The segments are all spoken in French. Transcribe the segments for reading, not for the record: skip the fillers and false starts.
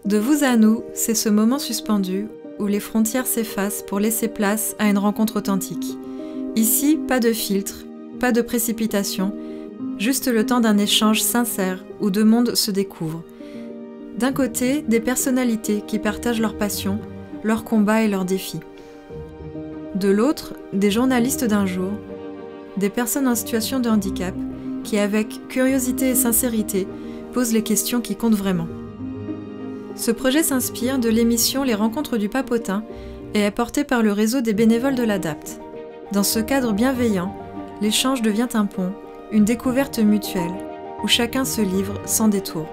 De vous à nous, c'est ce moment suspendu où les frontières s'effacent pour laisser place à une rencontre authentique. Ici, pas de filtre, pas de précipitation, juste le temps d'un échange sincère où deux mondes se découvrent. D'un côté, des personnalités qui partagent leurs passions, leurs combats et leurs défis. De l'autre, des journalistes d'un jour, des personnes en situation de handicap qui, avec curiosité et sincérité, posent les questions qui comptent vraiment. Ce projet s'inspire de l'émission Les Rencontres du Papotin et est porté par le réseau des bénévoles de l'ADAPT. Dans ce cadre bienveillant, l'échange devient un pont, une découverte mutuelle, où chacun se livre sans détour.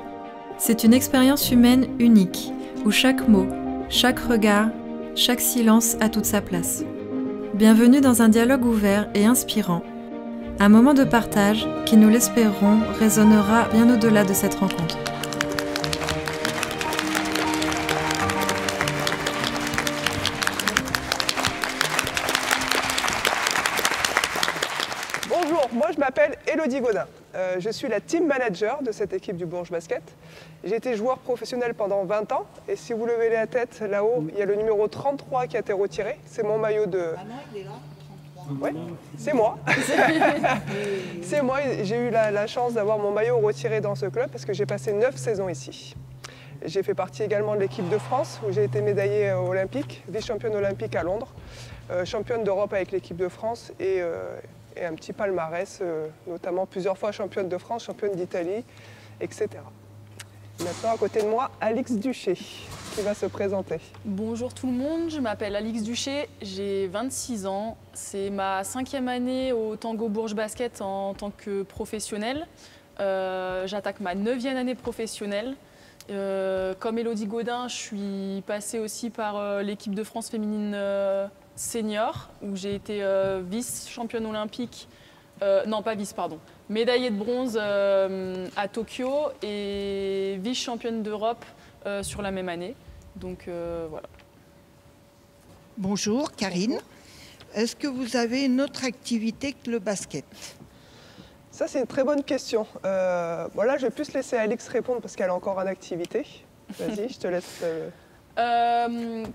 C'est une expérience humaine unique, où chaque mot, chaque regard, chaque silence a toute sa place. Bienvenue dans un dialogue ouvert et inspirant. Un moment de partage qui, nous l'espérons, résonnera bien au-delà de cette rencontre. Bonjour, moi je m'appelle Élodie Gaudin. Je suis la team manager de cette équipe du Bourges Basket. J'ai été joueur professionnel pendant 20 ans et si vous levez la tête là-haut, il y a le numéro 33 qui a été retiré. C'est mon maillot de... Ah non, il est là, 33. Ouais, c'est moi. C'est moi, j'ai eu la chance d'avoir mon maillot retiré dans ce club parce que j'ai passé 9 saisons ici. J'ai fait partie également de l'équipe de France où j'ai été médaillée olympique, vice-championne olympique à Londres, championne d'Europe avec l'équipe de France et un petit palmarès, notamment plusieurs fois championne de France, championne d'Italie, etc. Maintenant, à côté de moi, Alix Duché, qui va se présenter. Bonjour tout le monde, je m'appelle Alix Duché, j'ai 26 ans. C'est ma 5e année au Tango Bourges Basket en tant que professionnelle. J'attaque ma 9e année professionnelle. Comme Élodie Gaudin, je suis passée aussi par l'équipe de France féminine senior, où j'ai été vice-championne olympique, non pas vice, pardon, médaillée de bronze à Tokyo et vice-championne d'Europe sur la même année. Donc voilà. Bonjour, Karine. Est-ce que vous avez une autre activité que le basket? Ça, c'est une très bonne question. Voilà, je vais plus laisser Alix répondre parce qu'elle est encore en activité. Vas-y, je te laisse...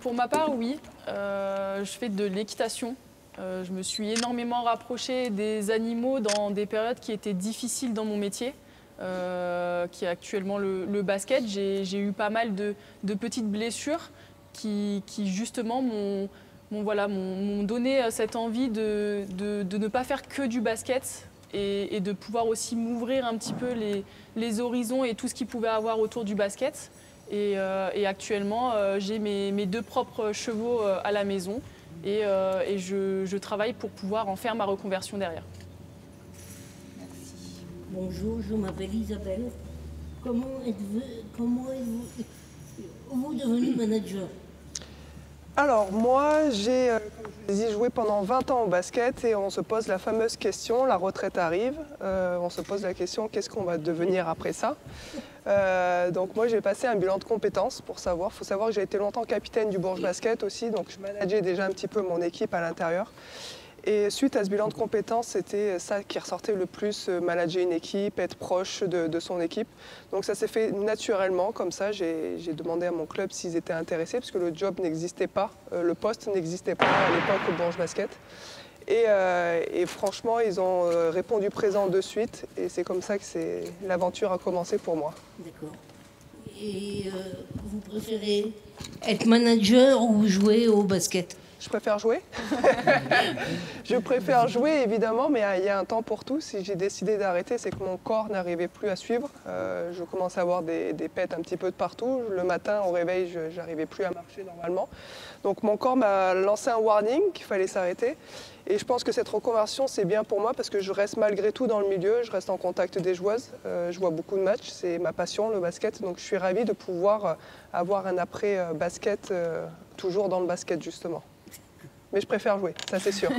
Pour ma part, oui. Je fais de l'équitation. Je me suis énormément rapprochée des animaux dans des périodes qui étaient difficiles dans mon métier, qui est actuellement le basket. J'ai eu pas mal de petites blessures qui justement m'ont donné cette envie de ne pas faire que du basket et de pouvoir aussi m'ouvrir un petit peu les horizons et tout ce qu'il pouvait avoir autour du basket. Et actuellement, j'ai mes 2 propres chevaux à la maison et je travaille pour pouvoir en faire ma reconversion derrière. Merci. Bonjour, je m'appelle Isabelle. Comment êtes-vous devenu manager? Alors moi, j'ai joué pendant 20 ans au basket et on se pose la fameuse question, la retraite arrive, on se pose la question qu'est-ce qu'on va devenir après ça. Donc moi j'ai passé un bilan de compétences pour savoir. Il faut savoir que j'ai été longtemps capitaine du Bourges Basket aussi, donc je manageais déjà un petit peu mon équipe à l'intérieur. Et suite à ce bilan de compétences, c'était ça qui ressortait le plus, manager une équipe, être proche de son équipe. Donc ça s'est fait naturellement, comme ça. J'ai demandé à mon club s'ils étaient intéressés, parce que le job n'existait pas, le poste n'existait pas à l'époque au Bourges Basket. Et franchement, ils ont répondu présent de suite, et c'est comme ça que l'aventure a commencé pour moi. D'accord. Et vous préférez être manager ou jouer au basket? Je préfère jouer. Je préfère jouer, évidemment, mais il y a un temps pour tout. Si j'ai décidé d'arrêter, c'est que mon corps n'arrivait plus à suivre. Je commençais à avoir des pets un petit peu de partout. Le matin, au réveil, je n'arrivais plus à marcher normalement. Donc mon corps m'a lancé un warning qu'il fallait s'arrêter. Et je pense que cette reconversion, c'est bien pour moi parce que je reste malgré tout dans le milieu. Je reste en contact des joueuses. Je vois beaucoup de matchs. C'est ma passion, le basket. Donc je suis ravie de pouvoir avoir un après-basket, toujours dans le basket, justement. Mais je préfère jouer, ça c'est sûr.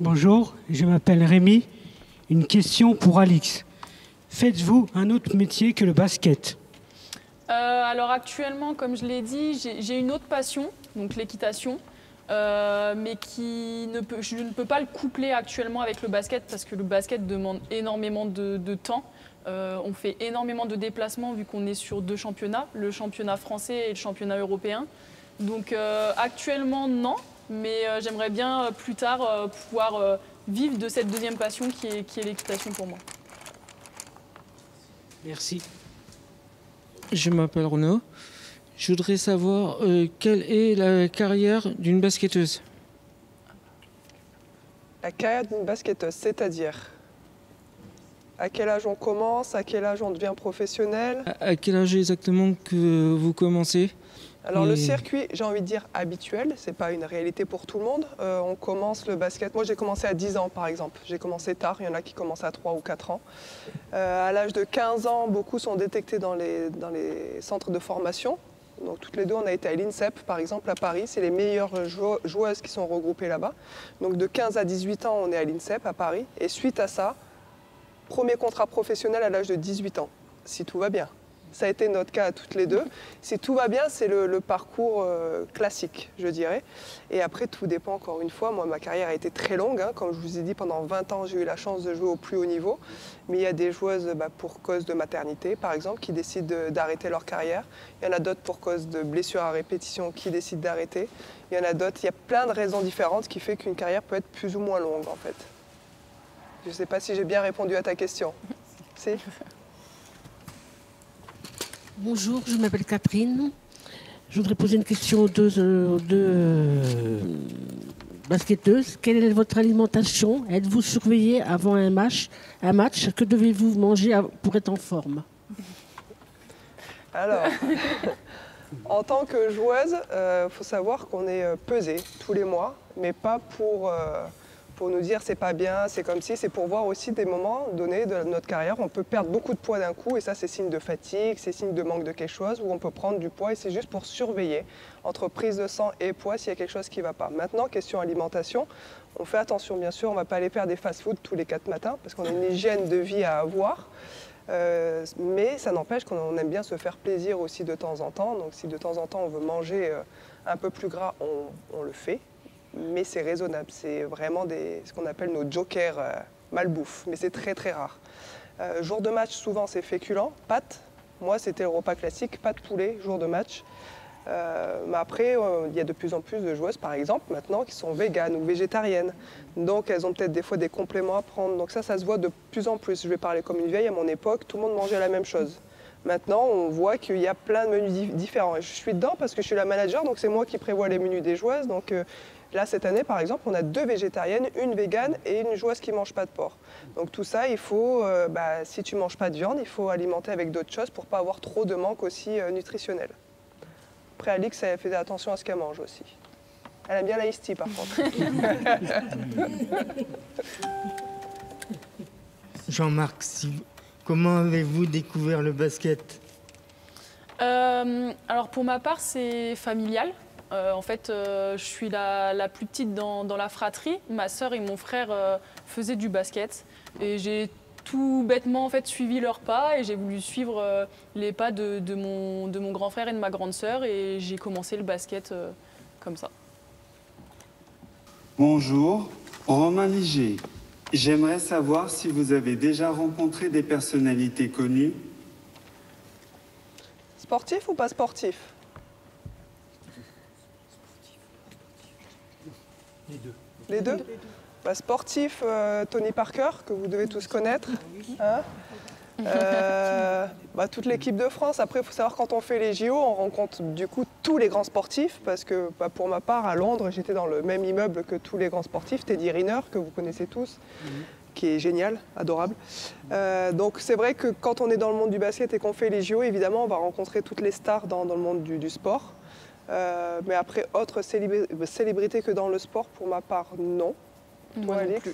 Bonjour, je m'appelle Rémi. Une question pour Alix. Faites-vous un autre métier que le basket? Alors actuellement, comme je l'ai dit, j'ai une autre passion, donc l'équitation. mais je ne peux pas le coupler actuellement avec le basket parce que le basket demande énormément de temps. On fait énormément de déplacements vu qu'on est sur 2 championnats, le championnat français et le championnat européen. Donc actuellement, non, mais j'aimerais bien plus tard pouvoir vivre de cette deuxième passion qui est l'équitation pour moi. Merci. Je m'appelle Renaud. Je voudrais savoir quelle est la carrière d'une basketteuse. La carrière d'une basketteuse, c'est-à-dire à quel âge on commence, à quel âge on devient professionnel? À quel âge exactement que vous commencez? Alors le circuit, j'ai envie de dire habituel, c'est pas une réalité pour tout le monde. On commence le basket, moi j'ai commencé à 10 ans par exemple, j'ai commencé tard, il y en a qui commencent à 3 ou 4 ans. À l'âge de 15 ans, beaucoup sont détectés dans les centres de formation. Donc toutes les deux, on a été à l'INSEP par exemple à Paris, c'est les meilleures joueuses qui sont regroupées là-bas. Donc de 15 à 18 ans, on est à l'INSEP à Paris. Et suite à ça, premier contrat professionnel à l'âge de 18 ans, si tout va bien. Ça a été notre cas à toutes les deux. Si tout va bien, c'est le parcours classique, je dirais. Et après, tout dépend encore une fois. Moi, ma carrière a été très longue. Hein. Comme je vous ai dit, pendant 20 ans, j'ai eu la chance de jouer au plus haut niveau. Mais il y a des joueuses pour cause de maternité, par exemple, qui décident d'arrêter leur carrière. Il y en a d'autres pour cause de blessures à répétition qui décident d'arrêter. Il y en a d'autres. Il y a plein de raisons différentes qui font qu'une carrière peut être plus ou moins longue, en fait. Je ne sais pas si j'ai bien répondu à ta question. Si ? Bonjour, je m'appelle Catherine. Je voudrais poser une question aux deux basketteuses. Quelle est votre alimentation? Êtes-vous surveillée avant un match? Que devez-vous manger pour être en forme? Alors, en tant que joueuse, faut savoir qu'on est pesé tous les mois, mais pas pour nous dire c'est pas bien, c'est comme si, c'est pour voir aussi des moments donnés de notre carrière. On peut perdre beaucoup de poids d'un coup et ça c'est signe de fatigue, c'est signe de manque de quelque chose, ou on peut prendre du poids et c'est juste pour surveiller entre prise de sang et poids s'il y a quelque chose qui ne va pas. Maintenant, question alimentation, on fait attention bien sûr, on ne va pas aller faire des fast-food tous les 4 matins parce qu'on a une hygiène de vie à avoir. Mais ça n'empêche qu'on aime bien se faire plaisir aussi de temps en temps. Donc si de temps en temps on veut manger un peu plus gras, on le fait. Mais c'est raisonnable, c'est vraiment ce qu'on appelle nos jokers malbouffe, mais c'est très très rare. Jour de match, souvent c'est féculent, pâtes. Moi c'était le repas classique, pâtes poulet, jour de match. Mais après, il y a de plus en plus de joueuses, par exemple, maintenant, qui sont véganes ou végétariennes. Donc elles ont peut-être des fois des compléments à prendre. Donc ça se voit de plus en plus. Je vais parler comme une vieille, à mon époque, tout le monde mangeait la même chose. Maintenant, on voit qu'il y a plein de menus différents. Et je suis dedans parce que je suis la manager, donc c'est moi qui prévois les menus des joueuses. Donc, là, cette année, par exemple, on a 2 végétariennes, une végane et une joueuse qui ne mange pas de porc. Donc tout ça, il faut, si tu ne manges pas de viande, il faut alimenter avec d'autres choses pour ne pas avoir trop de manque aussi nutritionnel. Après, Alix, elle fait attention à ce qu'elle mange aussi. Elle aime bien la iced tea, par contre. Jean-Marc, comment avez-vous découvert le basket? Alors pour ma part, c'est familial. En fait, je suis la plus petite dans la fratrie. Ma sœur et mon frère faisaient du basket. Et j'ai tout bêtement en fait, suivi leurs pas et j'ai voulu suivre les pas de mon grand frère et de ma grande sœur. Et j'ai commencé le basket comme ça. Bonjour, Romain Liger. J'aimerais savoir si vous avez déjà rencontré des personnalités connues. Sportif ou pas sportif? Les deux. Sportif, Tony Parker, que vous devez tous connaître. Hein, toute l'équipe de France. Après, il faut savoir, quand on fait les JO, on rencontre du coup tous les grands sportifs. Parce que pour ma part, à Londres, j'étais dans le même immeuble que tous les grands sportifs. Teddy Riner, que vous connaissez tous, qui est génial, adorable. Donc c'est vrai que quand on est dans le monde du basket et qu'on fait les JO, évidemment, on va rencontrer toutes les stars dans le monde du sport. Mais après, autre célébrité que dans le sport, pour ma part, non. Toi, Alix?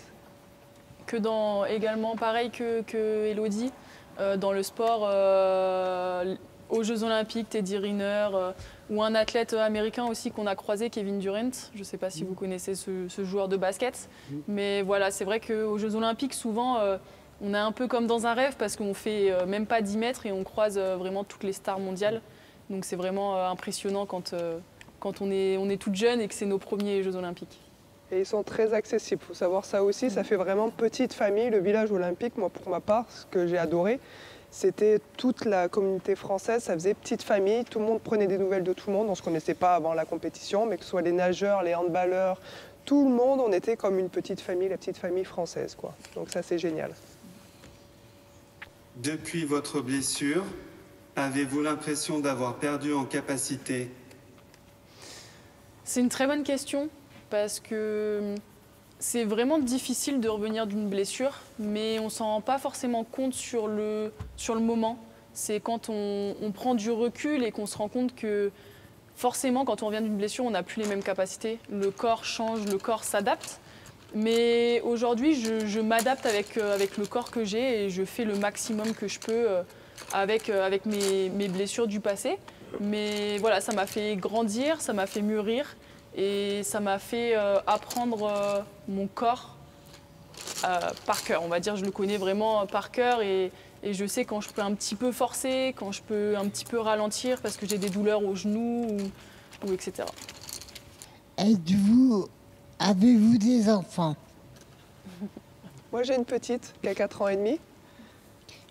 Également pareil que Elodie, dans le sport, aux Jeux Olympiques, Teddy Riner, ou un athlète américain aussi qu'on a croisé, Kevin Durant. Je ne sais pas si vous connaissez ce joueur de basket, mais voilà, c'est vrai qu'aux Jeux Olympiques, souvent, on est un peu comme dans un rêve parce qu'on fait même pas 10 mètres et on croise vraiment toutes les stars mondiales. Donc c'est vraiment impressionnant quand quand on est toute jeune et que c'est nos premiers Jeux olympiques. Et ils sont très accessibles, il faut savoir ça aussi, ça fait vraiment petite famille, le village olympique. Moi pour ma part, ce que j'ai adoré, c'était toute la communauté française, ça faisait petite famille, tout le monde prenait des nouvelles de tout le monde, on ne se connaissait pas avant la compétition, mais que ce soit les nageurs, les handballeurs, tout le monde, on était comme une petite famille, la petite famille française, quoi. Donc ça c'est génial. Depuis votre blessure, avez-vous l'impression d'avoir perdu en capacité? C'est une très bonne question parce que c'est vraiment difficile de revenir d'une blessure, mais on ne s'en rend pas forcément compte sur le moment. C'est quand on prend du recul et qu'on se rend compte que forcément, quand on revient d'une blessure, on n'a plus les mêmes capacités. Le corps change, le corps s'adapte. Mais aujourd'hui, je m'adapte avec le corps que j'ai et je fais le maximum que je peux avec mes blessures du passé. Mais voilà, ça m'a fait grandir, ça m'a fait mûrir et ça m'a fait apprendre mon corps par cœur. On va dire, je le connais vraiment par cœur et je sais quand je peux un petit peu forcer, quand je peux un petit peu ralentir parce que j'ai des douleurs aux genoux ou etc. Avez-vous des enfants? Moi j'ai une petite qui a 4 ans et demi.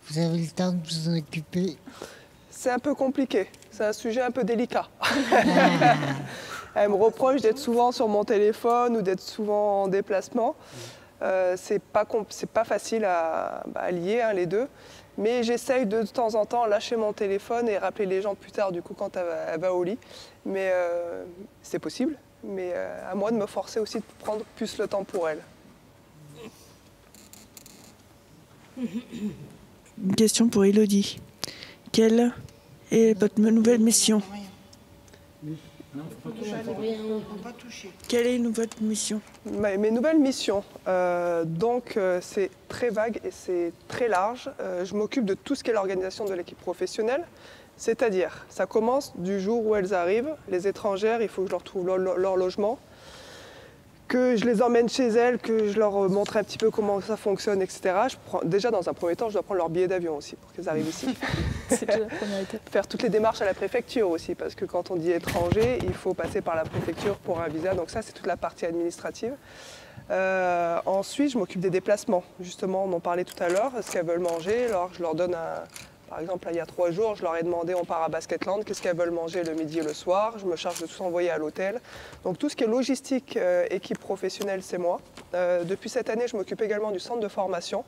Vous avez le temps de vous en occuper? C'est un peu compliqué, c'est un sujet un peu délicat. Elle me reproche d'être souvent sur mon téléphone ou d'être souvent en déplacement. C'est pas facile à lier hein, les deux. Mais j'essaye de temps en temps lâcher mon téléphone et rappeler les gens plus tard du coup quand elle va au lit. Mais c'est possible. Mais à moi de me forcer aussi de prendre plus le temps pour elle. Une question pour Élodie. Quelle est votre nouvelle mission? Quelle est votre mission? Mes nouvelles missions, c'est très vague et c'est très large. Je m'occupe de tout ce qui est l'organisation de l'équipe professionnelle. C'est-à-dire, ça commence du jour où elles arrivent. Les étrangères, il faut que je leur trouve leur logement, que je les emmène chez elles, que je leur montre un petit peu comment ça fonctionne, etc. Déjà, dans un premier temps, je dois prendre leur billet d'avion aussi pour qu'elles arrivent ici. C'est déjà la première étape. Faire toutes les démarches à la préfecture aussi, parce que quand on dit étranger, il faut passer par la préfecture pour un visa. Donc ça, c'est toute la partie administrative. Ensuite, je m'occupe des déplacements. Justement, on en parlait tout à l'heure, ce qu'elles veulent manger. Alors, je leur donne Par exemple, là, il y a 3 jours, je leur ai demandé, on part à Basketland, qu'est-ce qu'elles veulent manger le midi et le soir. Je me charge de tout envoyer à l'hôtel. Donc tout ce qui est logistique, équipe professionnelle, c'est moi. Depuis cette année, je m'occupe également du centre de formation.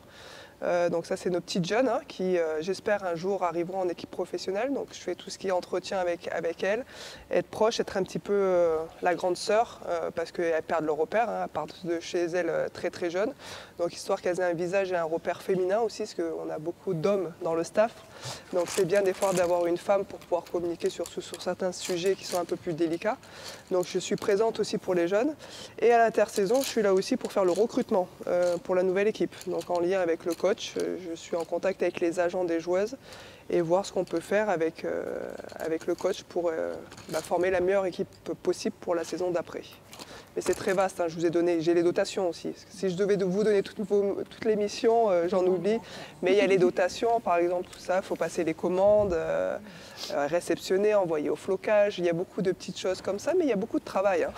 Donc ça, c'est nos petites jeunes hein, qui, j'espère, un jour arriveront en équipe professionnelle. Donc je fais tout ce qui est entretien avec elles, être proche, être un petit peu la grande sœur, parce qu'elles perdent leur repère, hein, elles partent de chez elles très très jeunes. Donc histoire qu'elles aient un visage et un repère féminin aussi, parce qu'on a beaucoup d'hommes dans le staff. Donc c'est bien des fois d'avoir une femme pour pouvoir communiquer sur certains sujets qui sont un peu plus délicats. Donc je suis présente aussi pour les jeunes. Et à l'intersaison, je suis là aussi pour faire le recrutement pour la nouvelle équipe. Donc en lien avec le coach, je suis en contact avec les agents des joueuses et voir ce qu'on peut faire avec le coach pour former la meilleure équipe possible pour la saison d'après. Mais c'est très vaste, hein, je vous ai donné, j'ai les dotations aussi. Si je devais vous donner toutes les missions, j'en oublie. Mais il y a les dotations, par exemple, tout ça, il faut passer les commandes, réceptionner, envoyer au flocage. Il y a beaucoup de petites choses comme ça, mais il y a beaucoup de travail. Hein.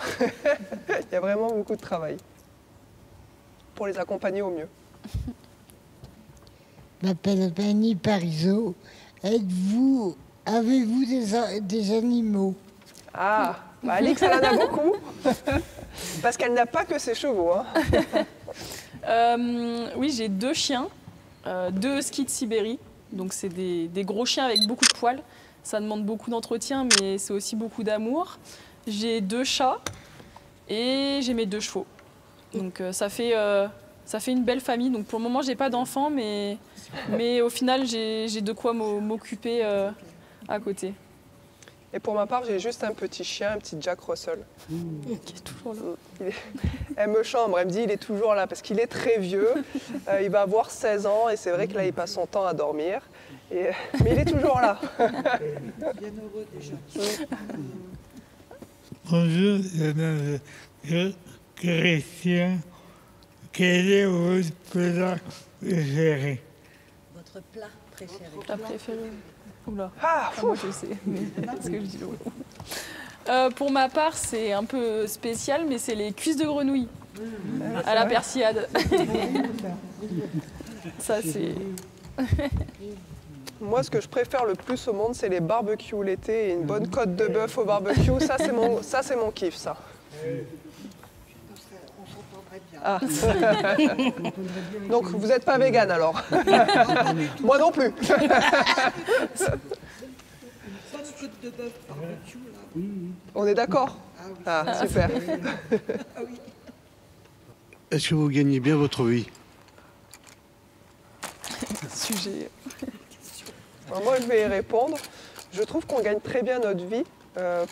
Il y a vraiment beaucoup de travail pour les accompagner au mieux. Je m'appelle Fanny Parizeau. Avez-vous des animaux? Ah, Alix, elle en a beaucoup. Parce qu'elle n'a pas que ses chevaux. Hein. Oui, j'ai 2 chiens, 2 huskies de Sibérie. Donc c'est des gros chiens avec beaucoup de poils. Ça demande beaucoup d'entretien, mais c'est aussi beaucoup d'amour. J'ai 2 chats et j'ai mes 2 chevaux. Donc ça fait une belle famille. Donc pour le moment, j'ai pas d'enfants, mais au final, j'ai de quoi m'occuper à côté. Et pour ma part, j'ai juste un petit chien, un petit Jack Russell. Qui est toujours là. Elle me chambre, elle me dit il est toujours là parce qu'il est très vieux. Il va avoir 16 ans et c'est vrai que là, il passe son temps à dormir. Mais il est toujours là. Bien heureux déjà. Bonjour, Christian. Quel est votre plat préféré? Votre plat préféré? Plat préféré? Oula. Ah, moi je sais, mais est-ce que je dis Pour ma part, c'est un peu spécial, mais c'est les cuisses de grenouille à la persillade. Ça, c'est... Moi, ce que je préfère le plus au monde, c'est les barbecues l'été et une bonne côte de bœuf au barbecue. Ça, c'est mon kiff, ça. Ah. Donc, vous n'êtes pas vegan, alors? Moi non plus. On est d'accord? Ah, super. Est-ce que vous gagnez bien votre vie? Sujet. Alors moi, je vais y répondre. Je trouve qu'on gagne très bien notre vie.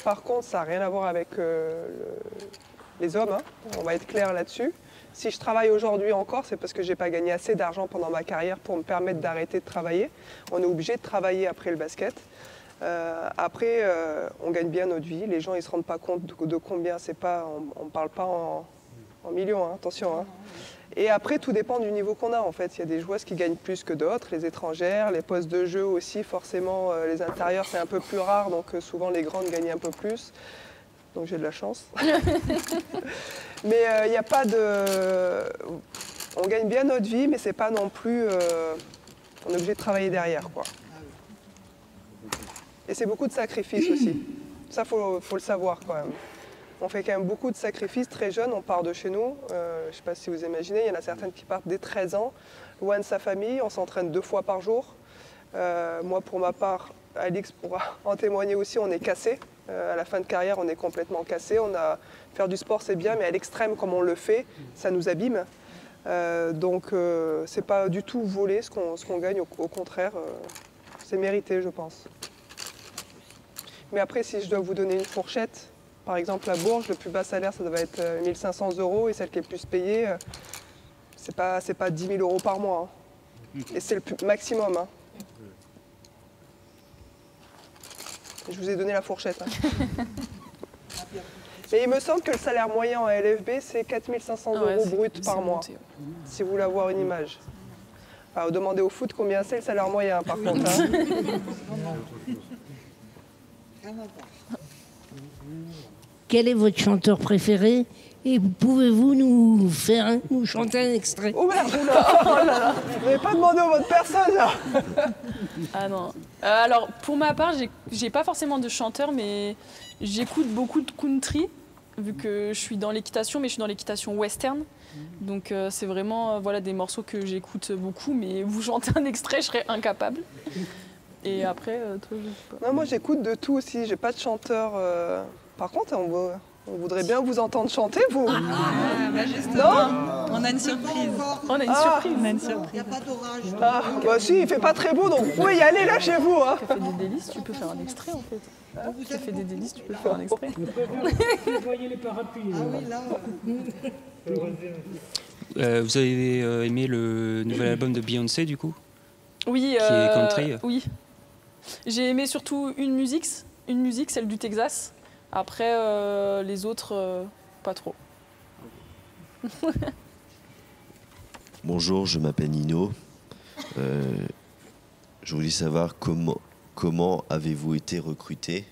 Par contre, ça n'a rien à voir avec les hommes. Hein. On va être clair là-dessus. Si je travaille aujourd'hui encore, c'est parce que je n'ai pas gagné assez d'argent pendant ma carrière pour me permettre d'arrêter de travailler. On est obligé de travailler après le basket. Après, on gagne bien notre vie. Les gens, ils ne se rendent pas compte de combien c'est pas. On ne parle pas en millions, hein, attention. Hein. Et après, tout dépend du niveau qu'on a, en fait. Il y a des joueuses qui gagnent plus que d'autres, les étrangères, les postes de jeu aussi, forcément, les intérieurs, c'est un peu plus rare, donc souvent les grandes gagnent un peu plus. Donc j'ai de la chance. Mais il n'y a pas de... On gagne bien notre vie, mais c'est pas non plus... On est obligé de travailler derrière, quoi. Et c'est beaucoup de sacrifices aussi. Ça, faut le savoir, quand même. On fait quand même beaucoup de sacrifices. Très jeune, on part de chez nous. Je ne sais pas si vous imaginez, il y en a certaines qui partent dès 13 ans, loin de sa famille. On s'entraîne 2 fois par jour. Moi, pour ma part, Alix pourra en témoigner aussi, on est cassé. À la fin de carrière, on est complètement cassé. Faire du sport, c'est bien, mais à l'extrême, comme on le fait, ça nous abîme. Donc, c'est pas du tout volé ce qu'on gagne. Au contraire, c'est mérité, je pense. Mais après, si je dois vous donner une fourchette, par exemple, à Bourges, le plus bas salaire, ça doit être 1 500 € et celle qui est le plus payée, c'est pas 10 000 € par mois. Hein. Et c'est le maximum. Hein. Je vous ai donné la fourchette. Hein. Mais il me semble que le salaire moyen en LFB, c'est 4 500 € brut par mois, si vous voulez avoir une image. Enfin, demandez au foot combien c'est le salaire moyen, par contre. Hein. Quel est votre chanteur préféré? Et pouvez-vous nous chanter un extrait? Oh merde, oh là là, vous n'avez pas demandé aux votre personne là. Ah non. Alors pour ma part, j'ai pas forcément de chanteur, mais j'écoute beaucoup de country, vu que je suis dans l'équitation, mais je suis dans l'équitation western. Donc c'est vraiment voilà, des morceaux que j'écoute beaucoup, mais vous chantez un extrait, je serais incapable. Et après, toi, je sais pas. Non, moi j'écoute de tout aussi, j'ai pas de chanteur. Par contre, on voudrait bien vous entendre chanter, vous. Bah justement, on a une surprise. On a une surprise. On a une surprise. Il n'y a pas d'orage. Ah, bah si, il fait pas très beau, donc vous pouvez y aller là chez vous. Hein. Café des délices, tu peux faire un extrait en fait. Café des délices, tu peux faire un extrait. Vous voyez les parapluies. Ah oui, là. Vous avez aimé le nouvel album de Beyoncé du coup? Oui. Qui est country. Oui. J'ai aimé surtout une musique, celle du Texas. Après, les autres, pas trop. Bonjour, je m'appelle Nino. Je voulais savoir comment avez-vous été recruté?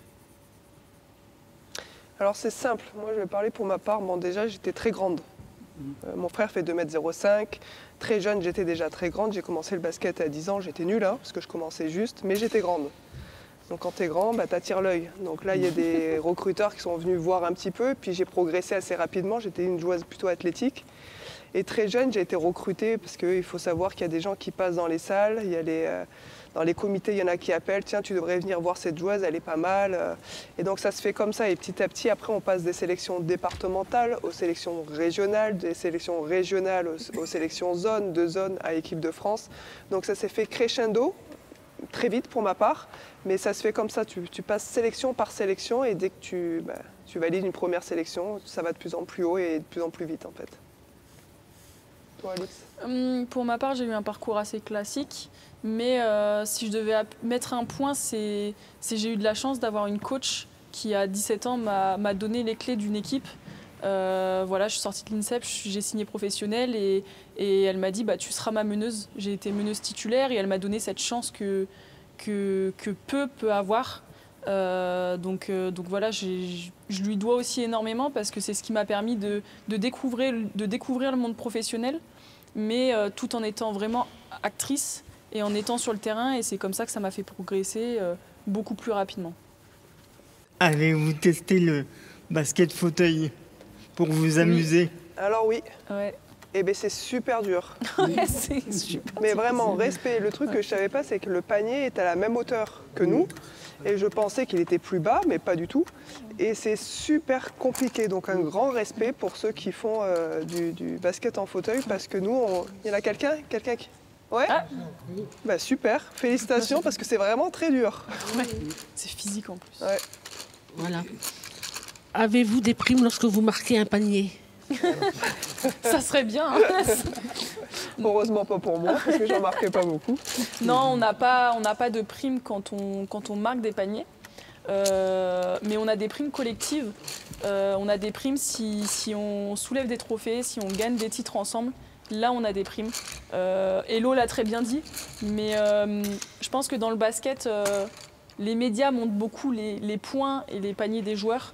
Alors c'est simple, moi je vais parler pour ma part. Bon, déjà j'étais très grande. Mon frère fait 2,05 m. Très jeune, j'étais déjà très grande. J'ai commencé le basket à 10 ans, j'étais nulle, hein, parce que je commençais juste, mais j'étais grande. Donc quand tu es grand, bah, tu attires l'œil. Donc là, il y a des recruteurs qui sont venus voir un petit peu, puis j'ai progressé assez rapidement. J'étais une joueuse plutôt athlétique. Et très jeune, j'ai été recrutée, parce qu'il faut savoir qu'il y a des gens qui passent dans les salles, il y a dans les comités, il y en a qui appellent, tiens, tu devrais venir voir cette joueuse, elle est pas mal. Et donc ça se fait comme ça, et petit à petit, après, on passe des sélections départementales aux sélections régionales, des sélections régionales aux sélections zones, de zones à équipe de France. Donc ça s'est fait crescendo, très vite pour ma part, mais ça se fait comme ça, tu passes sélection par sélection, et dès que tu valides une première sélection, ça va de plus en plus haut et de plus en plus vite en fait. Toi, Alix? Pour ma part, j'ai eu un parcours assez classique, mais si je devais mettre un point, c'est j'ai eu de la chance d'avoir une coach qui, à 17 ans, m'a donné les clés d'une équipe. Voilà, je suis sortie de l'INSEP, j'ai signé professionnel et elle m'a dit bah, tu seras ma meneuse. J'ai été meneuse titulaire et elle m'a donné cette chance que peu peut avoir. Donc voilà, je lui dois aussi énormément parce que c'est ce qui m'a permis de découvrir le monde professionnel, mais tout en étant vraiment actrice et en étant sur le terrain. Et c'est comme ça que ça m'a fait progresser beaucoup plus rapidement. Allez-vous tester le basket fauteuil pour vous amuser? Alors oui. Ouais. Eh bien c'est super dur. Ouais, c'est super Mais difficile. vraiment, respect. Le truc que je savais pas, c'est que le panier est à la même hauteur que nous. Et je pensais qu'il était plus bas, mais pas du tout. Et c'est super compliqué. Donc un grand respect pour ceux qui font du basket en fauteuil, parce que nous, il y en a quelqu'un qui... Ouais. Bah super. Félicitations, parce que c'est vraiment très dur. Ouais. C'est physique en plus. Ouais. Voilà. Avez-vous des primes lorsque vous marquez un panier? Ça serait bien. Heureusement pas pour moi, parce que j'en marquais pas beaucoup. Non, on n'a pas de primes quand on marque des paniers. Mais on a des primes collectives. On a des primes si on soulève des trophées, si on gagne des titres ensemble. Là, on a des primes. Hello l'a très bien dit. Mais je pense que dans le basket, les médias montrent beaucoup les points et les paniers des joueurs.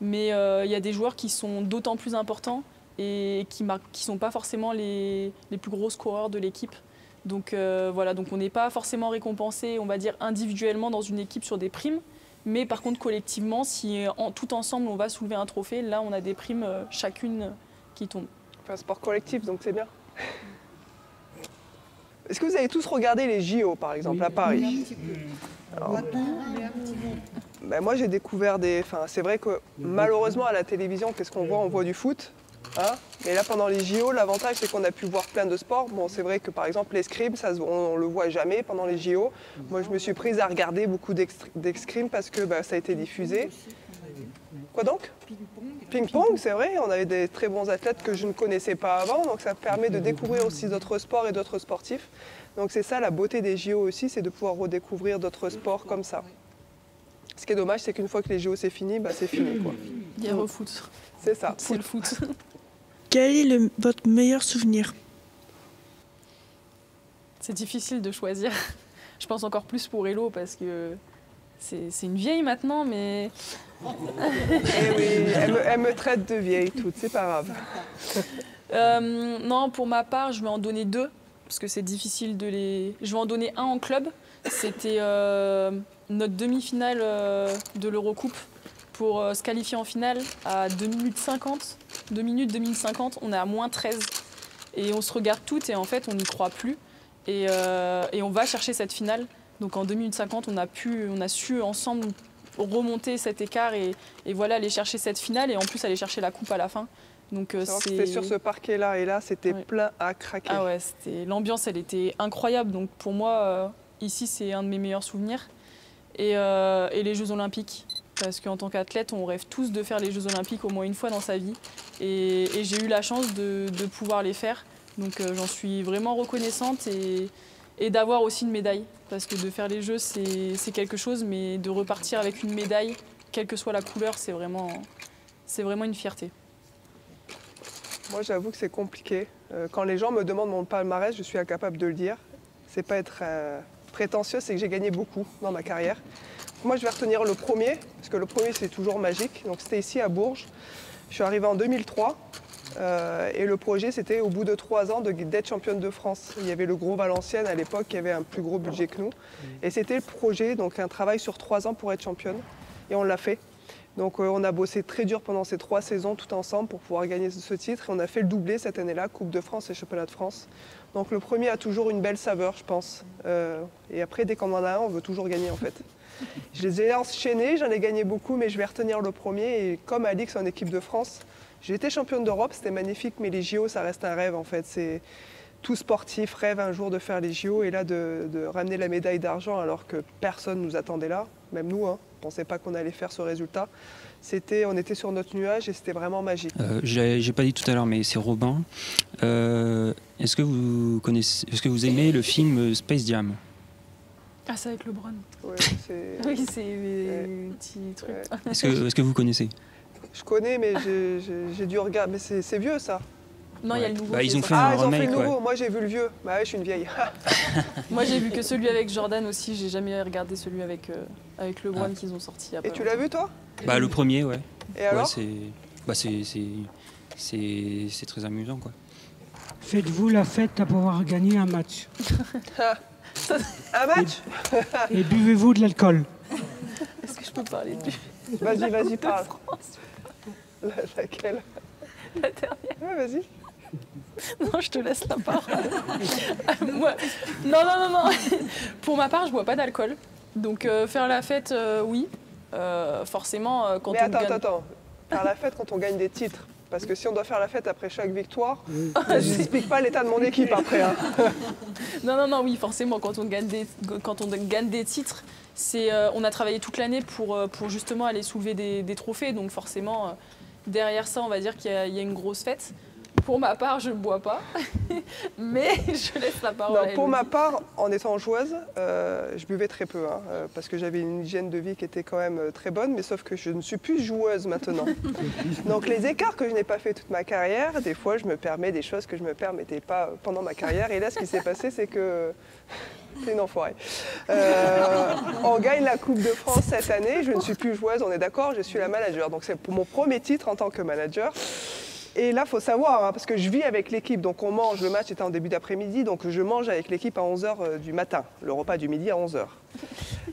Mais il y a des joueurs qui sont d'autant plus importants et qui sont pas forcément les plus gros scoreurs de l'équipe. Donc voilà, donc on n'est pas forcément récompensé, on va dire, individuellement dans une équipe sur des primes. Mais par contre, collectivement, si tout ensemble, on va soulever un trophée, là, on a des primes chacune qui tombent. Enfin, sport collectif, donc c'est bien. Est-ce que vous avez tous regardé les JO, par exemple, à Paris? Alors, ben moi, j'ai découvert des... Enfin, c'est vrai que malheureusement, à la télévision, qu'est-ce qu'on voit? On voit du foot. Hein, mais là, pendant les JO, l'avantage, c'est qu'on a pu voir plein de sports. Bon, c'est vrai que, par exemple, l'escrime, on le voit jamais pendant les JO. Moi, je me suis prise à regarder beaucoup d'escrime parce que ça a été diffusé. Quoi donc? Ping-pong, c'est vrai. On avait des très bons athlètes que je ne connaissais pas avant. Donc, ça permet de découvrir aussi d'autres sports et d'autres sportifs. Donc, c'est ça, la beauté des JO aussi, c'est de pouvoir redécouvrir d'autres sports comme ça. Ce qui est dommage, c'est qu'une fois que les JO, c'est fini, c'est fini, quoi. Guerre au foot. C'est ça. C'est le foot. Quel est votre meilleur souvenir? C'est difficile de choisir. Je pense encore plus pour Hello parce que c'est une vieille maintenant, mais... Eh oui, elle me traite de vieille toute, c'est pas grave. Non, pour ma part, je vais en donner deux parce que c'est difficile de les... Je vais en donner un en club. C'était notre demi-finale de l'Eurocoupe pour se qualifier en finale à 2 minutes 50. 2 minutes 2050, on est à moins 13. Et on se regarde toutes et en fait, on n'y croit plus. Et on va chercher cette finale. Donc en 2 minutes 50, on a su ensemble remonter cet écart et voilà, aller chercher cette finale et en plus aller chercher la coupe à la fin. Donc c'était sur ce parquet-là et là, c'était plein à craquer. Ah ouais, l'ambiance, elle était incroyable. Donc pour moi, ici, c'est un de mes meilleurs souvenirs. Et les Jeux Olympiques. Parce qu'en tant qu'athlète, on rêve tous de faire les Jeux Olympiques au moins une fois dans sa vie. Et j'ai eu la chance de pouvoir les faire. Donc j'en suis vraiment reconnaissante et d'avoir aussi une médaille. Parce que de faire les Jeux, c'est quelque chose, mais de repartir avec une médaille, quelle que soit la couleur, c'est vraiment une fierté. Moi, j'avoue que c'est compliqué. Quand les gens me demandent mon palmarès, je suis incapable de le dire. C'est pas être prétentieux, c'est que j'ai gagné beaucoup dans ma carrière. Moi, je vais retenir le premier, parce que le premier, c'est toujours magique. Donc, c'était ici à Bourges. Je suis arrivée en 2003. Et le projet, c'était au bout de 3 ans d'être championne de France. Il y avait le gros Valenciennes à l'époque qui avait un plus gros budget que nous. Et c'était le projet, donc un travail sur 3 ans pour être championne. Et on l'a fait. Donc, on a bossé très dur pendant ces 3 saisons tout ensemble pour pouvoir gagner ce titre. Et on a fait le doublé cette année-là, Coupe de France et Championnat de France. Donc, le premier a toujours une belle saveur, je pense. Et après, dès qu'on en a un, on veut toujours gagner, en fait. Je les ai enchaînés, j'en ai gagné beaucoup, mais je vais retenir le premier. Et comme Alix en équipe de France, j'ai été championne d'Europe, c'était magnifique, mais les JO, ça reste un rêve en fait. C'est tout sportif rêve un jour de faire les JO et là de ramener la médaille d'argent alors que personne nous attendait là, même nous, hein, on ne pensait pas qu'on allait faire ce résultat. On était sur notre nuage et c'était vraiment magique. J'ai pas dit tout à l'heure, mais c'est Robin. Est-ce que vous aimez le film Space Jam? Ah, c'est avec LeBron. Ouais, oui, c'est des petits trucs. Est-ce que vous connaissez? Je connais, mais j'ai dû regarder. Mais c'est vieux, ça. Non, il y a le nouveau. Bah, ils ont fait Ah, un ils ont fait remake, le nouveau. ouais. Moi, j'ai vu le vieux. Bah ouais, je suis une vieille. Moi, j'ai vu que celui avec Jordan aussi. J'ai jamais regardé celui avec LeBron qu'ils ont sorti. Et tu l'as vu, toi? Bah, le premier, ouais. Et alors? C'est très amusant, quoi. Faites-vous la fête après avoir gagné un match? Un match? Et buvez-vous de l'alcool? Est-ce que je peux parler de lui? Vas-y, parle. Laquelle? La dernière. Ouais, vas-y. Non, je te laisse la parole. Moi, non. Pour ma part, je bois pas d'alcool. Donc faire la fête, oui. Forcément, quand Mais on gagne... attends. Faire la fête quand on gagne des titres. Parce que si on doit faire la fête après chaque victoire, je n'explique pas l'état de mon équipe après. Hein. Non, oui, forcément, quand on gagne des titres, on a travaillé toute l'année pour justement aller soulever des trophées. Donc forcément, derrière ça, on va dire qu'il y a une grosse fête. Pour ma part, je ne bois pas, mais je laisse la parole à Pour Élodie. ma part, en étant joueuse, je buvais très peu, hein, parce que j'avais une hygiène de vie qui était quand même très bonne, mais sauf que je ne suis plus joueuse maintenant. Donc les écarts que je n'ai pas fait toute ma carrière, des fois je me permets des choses que je ne me permettais pas pendant ma carrière, et là ce qui s'est passé c'est que... C'est une enfoirée. On gagne la Coupe de France cette année, je ne suis plus joueuse, on est d'accord, je suis la manager. Donc c'est pour mon premier titre en tant que manager. Et là, il faut savoir, hein, parce que je vis avec l'équipe, donc on mange, le match était en début d'après-midi, donc je mange avec l'équipe à 11h du matin, le repas du midi à 11h.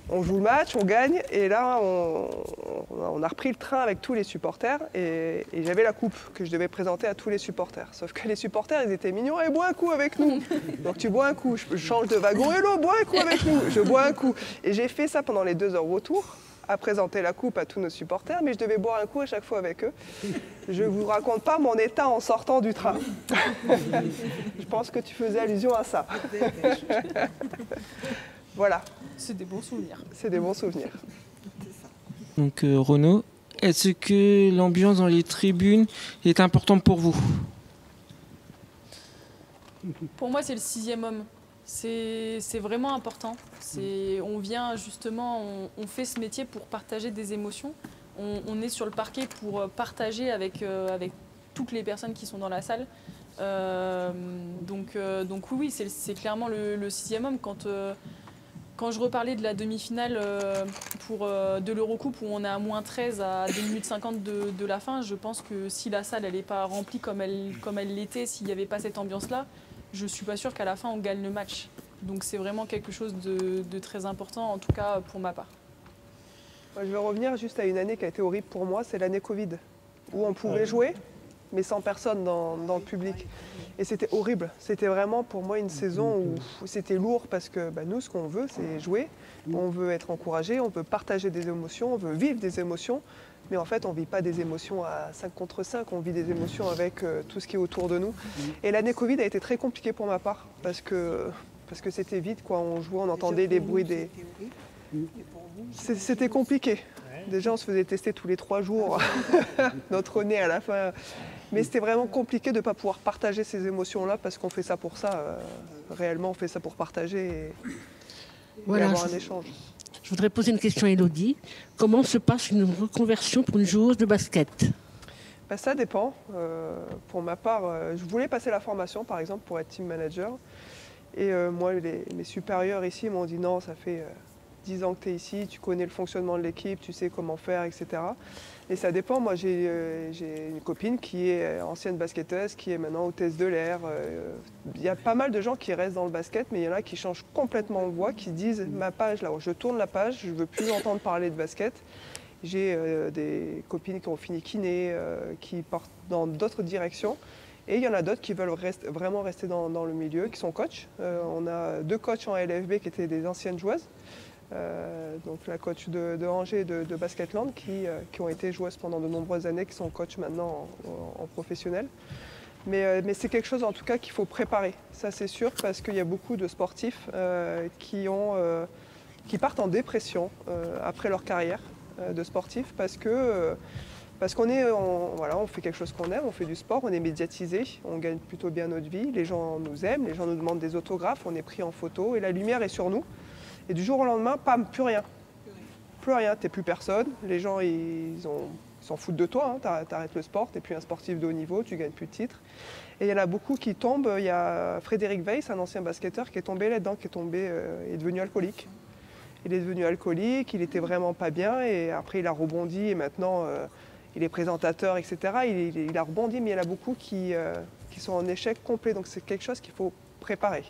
On joue le match, on gagne, et là, on a repris le train avec tous les supporters, et j'avais la coupe que je devais présenter à tous les supporters. Sauf que les supporters, ils étaient mignons, et bois un coup avec nous. Donc tu bois un coup, je change de wagon, hello, bois un coup avec nous, je bois un coup. Et j'ai fait ça pendant les 2 heures retour, à présenter la coupe à tous nos supporters, mais je devais boire un coup à chaque fois avec eux. Je ne vous raconte pas mon état en sortant du train. Je pense que tu faisais allusion à ça. Voilà. C'est des bons souvenirs. C'est des bons souvenirs. Donc Renaud, est-ce que l'ambiance dans les tribunes est importante pour vous? Pour moi, c'est le 6e homme. C'est vraiment important. On vient justement, on fait ce métier pour partager des émotions. On est sur le parquet pour partager avec toutes les personnes qui sont dans la salle. Donc oui, c'est clairement le 6e homme. Quand je reparlais de la demi-finale de l'Eurocoupe où on est à -13 à 2 minutes 50 de la fin, je pense que si la salle n'est pas remplie comme elle l'était, s'il n'y avait pas cette ambiance-là, je ne suis pas sûre qu'à la fin on gagne le match. Donc c'est vraiment quelque chose de très important, en tout cas pour ma part. Moi, je vais revenir juste à une année qui a été horrible pour moi, c'est l'année Covid, où on pouvait jouer, mais sans personne dans le public. Et c'était horrible. C'était vraiment pour moi une saison où c'était lourd parce que nous, ce qu'on veut, c'est jouer. On veut être encouragé, on veut partager des émotions, on veut vivre des émotions. Mais en fait, on ne vit pas des émotions à 5 contre 5, on vit des émotions avec tout ce qui est autour de nous. Et l'année Covid a été très compliquée pour ma part parce que c'était vide, quoi. On jouait, on entendait les bruits des... C'était compliqué. Déjà, on se faisait tester tous les 3 jours notre nez à la fin. Mais c'était vraiment compliqué de ne pas pouvoir partager ces émotions-là parce qu'on fait ça pour ça. Réellement, on fait ça pour partager et avoir un échange. Je voudrais poser une question à Élodie. Comment se passe une reconversion pour une joueuse de basket? Ça dépend. Pour ma part, je voulais passer la formation, par exemple, pour être team manager. Et moi, mes supérieurs ici m'ont dit non, ça fait 10 ans que tu es ici, tu connais le fonctionnement de l'équipe, tu sais comment faire, etc. Et ça dépend. Moi, j'ai une copine qui est ancienne basketteuse, qui est maintenant hôtesse de l'air. Il y a pas mal de gens qui restent dans le basket, mais il y en a qui changent complètement de voie, qui disent ma page, là, je tourne la page, je ne veux plus entendre parler de basket. J'ai des copines qui ont fini kiné, qui partent dans d'autres directions. Et il y en a d'autres qui veulent vraiment rester dans le milieu, qui sont coachs. On a 2 coachs en LFB qui étaient des anciennes joueuses. Donc la coach de Angers de Basketland qui ont été joueuses pendant de nombreuses années, qui sont coachs maintenant en professionnel. Mais c'est quelque chose en tout cas qu'il faut préparer, ça c'est sûr, parce qu'il y a beaucoup de sportifs qui partent en dépression après leur carrière de sportif parce qu'on on fait quelque chose qu'on aime, on fait du sport, on est médiatisé, on gagne plutôt bien notre vie, les gens nous aiment, les gens nous demandent des autographes, on est pris en photo et la lumière est sur nous. Et du jour au lendemain, pam, plus rien. Plus rien, t'es plus personne. Les gens, ils s'en foutent de toi, hein, t'arrêtes le sport, t'es plus un sportif de haut niveau, tu gagnes plus de titres. Et il y en a beaucoup qui tombent. Il y a Frédéric Weiss, un ancien basketteur, qui est tombé là-dedans, qui est devenu alcoolique. Il est devenu alcoolique, il était vraiment pas bien et après il a rebondi et maintenant il est présentateur, etc. Il a rebondi, mais il y en a beaucoup qui sont en échec complet. Donc c'est quelque chose qu'il faut préparer.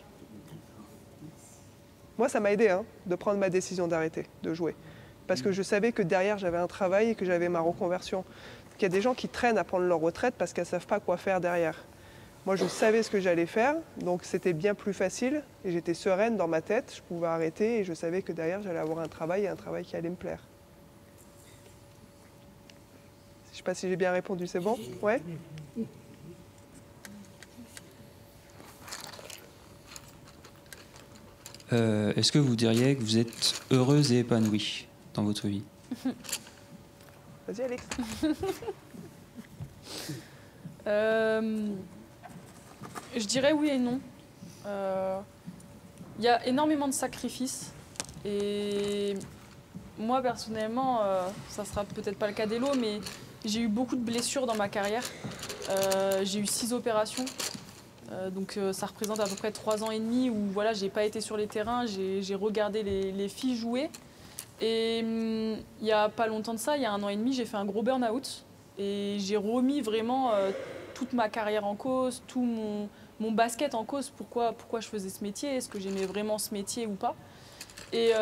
Moi, ça m'a aidé de prendre ma décision d'arrêter de jouer. Parce que je savais que derrière, j'avais un travail et que j'avais ma reconversion. Il y a des gens qui traînent à prendre leur retraite parce qu'elles ne savent pas quoi faire derrière. Moi, je savais ce que j'allais faire, donc c'était bien plus facile. Et j'étais sereine dans ma tête, je pouvais arrêter et je savais que derrière, j'allais avoir un travail et un travail qui allait me plaire. Je ne sais pas si j'ai bien répondu, c'est bon? Ouais. Est-ce que vous diriez que vous êtes heureuse et épanouie dans votre vie? Vas-y, Alex. Je dirais oui et non. Il y a énormément de sacrifices. Et moi, personnellement, ça sera peut-être pas le cas d'Elo, mais j'ai eu beaucoup de blessures dans ma carrière. J'ai eu 6 opérations. Donc ça représente à peu près 3 ans et demi où voilà, j'ai pas été sur les terrains, j'ai regardé les filles jouer. Et il n'y a pas longtemps de ça, il y a 1 an et demi, j'ai fait un gros burn-out. Et j'ai remis vraiment toute ma carrière en cause, tout mon basket en cause, pourquoi je faisais ce métier, est-ce que j'aimais vraiment ce métier ou pas. Et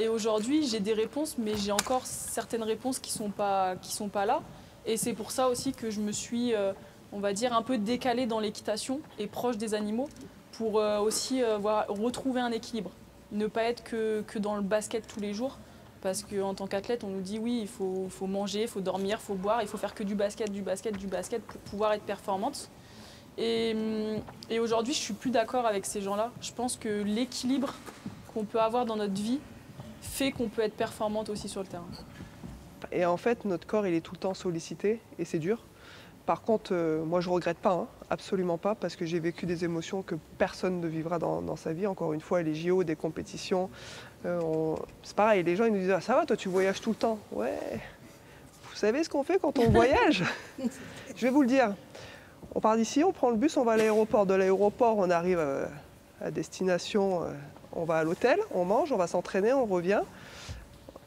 aujourd'hui, j'ai des réponses, mais j'ai encore certaines réponses qui sont pas là. Et c'est pour ça aussi que je me suis, on va dire, un peu décalée dans l'équitation et proche des animaux pour aussi retrouver un équilibre. Ne pas être que dans le basket tous les jours. Parce qu'en tant qu'athlète, on nous dit oui, il faut manger, il faut dormir, il faut boire, il faut faire que du basket pour pouvoir être performante. Et aujourd'hui, je ne suis plus d'accord avec ces gens-là. Je pense que l'équilibre qu'on peut avoir dans notre vie fait qu'on peut être performante aussi sur le terrain. Et en fait, notre corps, il est tout le temps sollicité et c'est dur. Par contre, moi, je ne regrette pas, absolument pas, parce que j'ai vécu des émotions que personne ne vivra dans sa vie. Encore une fois, les JO, des compétitions, c'est pareil, les gens ils nous disent « Ah, ça va, toi, tu voyages tout le temps ?» Ouais, vous savez ce qu'on fait quand on voyage? Je vais vous le dire. On part d'ici, on prend le bus, on va à l'aéroport. De l'aéroport, on arrive à destination, on va à l'hôtel, on mange, on va s'entraîner, on revient.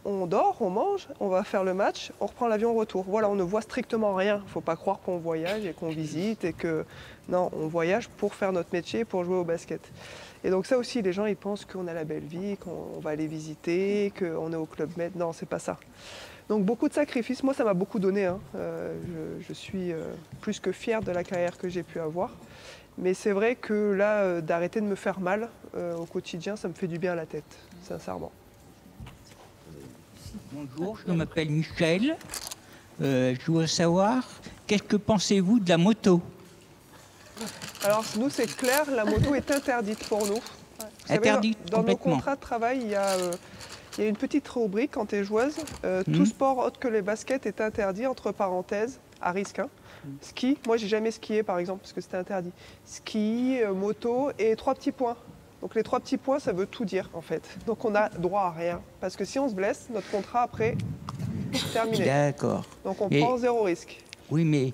On dort, on mange, on va faire le match, on reprend l'avion au retour. Voilà, on ne voit strictement rien. Il ne faut pas croire qu'on voyage et qu'on visite et que... Non, on voyage pour faire notre métier, pour jouer au basket. Et donc ça aussi, les gens, ils pensent qu'on a la belle vie, qu'on va aller visiter, qu'on est au Club Med. Non, c'est pas ça. Donc beaucoup de sacrifices. Moi, ça m'a beaucoup donné. Je suis plus que fière de la carrière que j'ai pu avoir. Mais c'est vrai que là, d'arrêter de me faire mal au quotidien, ça me fait du bien à la tête, sincèrement. Bonjour, je m'appelle Michel. Je voudrais savoir, qu'est-ce que pensez-vous de la moto? Alors nous, c'est clair, la moto est interdite pour nous. Interdite dans nos complètement. contrats de travail, il y a une petite rubrique quand tu es joueuse. Tout sport autre que les baskets est interdit, entre parenthèses, à risque. Ski, moi j'ai jamais skié par exemple, parce que c'était interdit. Ski, moto et 3 petits points. Donc les 3 petits points, ça veut tout dire en fait. Donc on a droit à rien. Parce que si on se blesse, notre contrat après, terminé. D'accord. Donc on prend 0 risque. Oui, mais